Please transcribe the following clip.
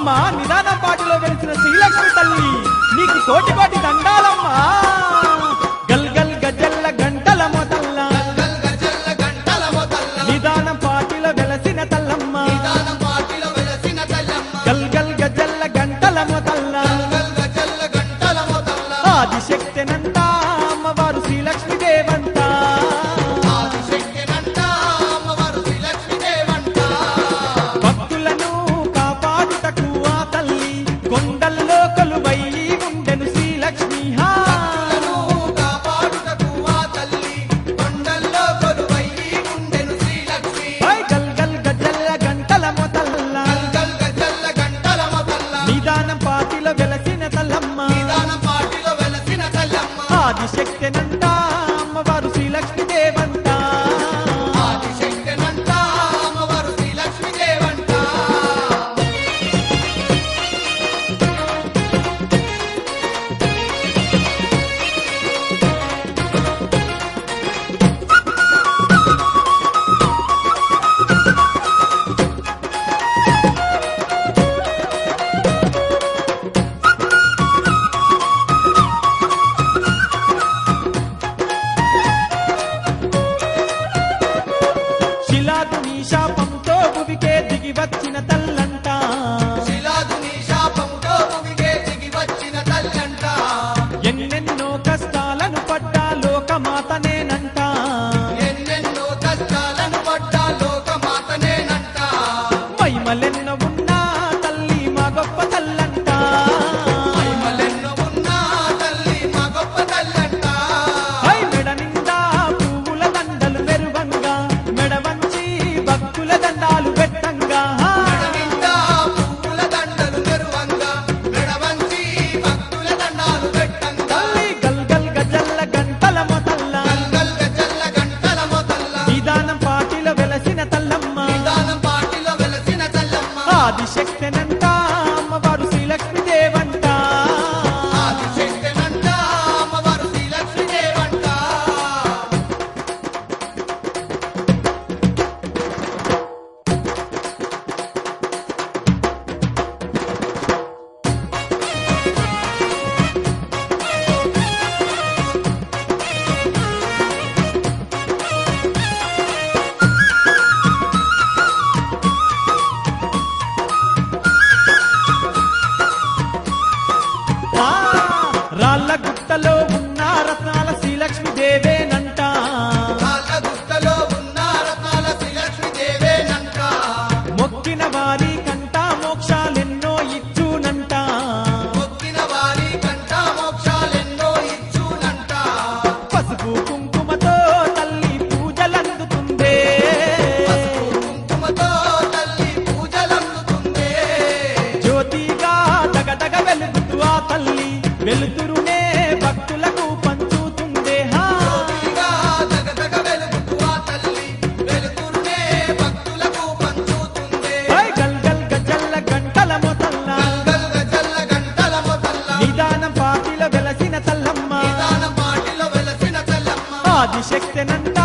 అమ్మా నిదానం పాటిలో వెలిసిన శ్రీలక్ష్మి తల్లి నీకు కోటి కోటి దండాలమ్మా గల్ గల్ గజల్ల గంటల మొదల్ల నిదానం పాటిలో వెలసిన తల్లమ్మ గల్ గల్ గజల్ల గంటల మొదల్ల ఆదిశక్తినంతా అమ్మవారు శ్రీలక్ష్మి దేవంత భక్తులను కాపాడుటకు ఆ తల్లి కొండల్లో కొలువై ఉండెను శ్రీలక్ష్మి గల్ గల్ గజల్ల గంటల మొదల్ల నిదానం పాటిలో వెలసిన తల్లమ్మ ఆదిశక్తినంట అమ్మవారు శ్రీలక్ష్మి దేవంత శిలాదుని శాపంతో భువికే దిగి వచ్చిన తల్లంట ఎన్నెన్నో కష్టాలను పడ్డా లోకమాతనేనంట మహిమలెన్నో ఉన్నా తల్లి మా గొప్ప తల్లంట మెడ నిండా పువ్వుల దండలు మెరువంగా మెడ వంచి భక్తుల దండాలు పెట్టంగా తల్లి గల్ గల్ గజల్ల గంటల మొదల్ల నిదానం పాటిలో వెలసిన తల్లమ్మ ఆదిశక్తినంట అమ్మవారు శ్రీలక్ష్మి దేవంట రాళ్ళ గుట్టలో ఉన్న రత్నాల శ్రీలక్ష్మి దేవేనంట మొక్కిన వారి కంట మోక్షాలెన్నో ఇచ్చునంట పసుపు కుంకుమతో తల్లి పూజలందుతుందే జ్యోతిగా దగదగ వెలుగుతూ ఆ తల్లి వెలుతురునే భక్తులకు పంచుతుందే గల్ గల్ గజల్ల గంటల మొదల్ల నిదానం పాటిలో వెలసిన తల్లమ్మ ఆదిశక్తినంత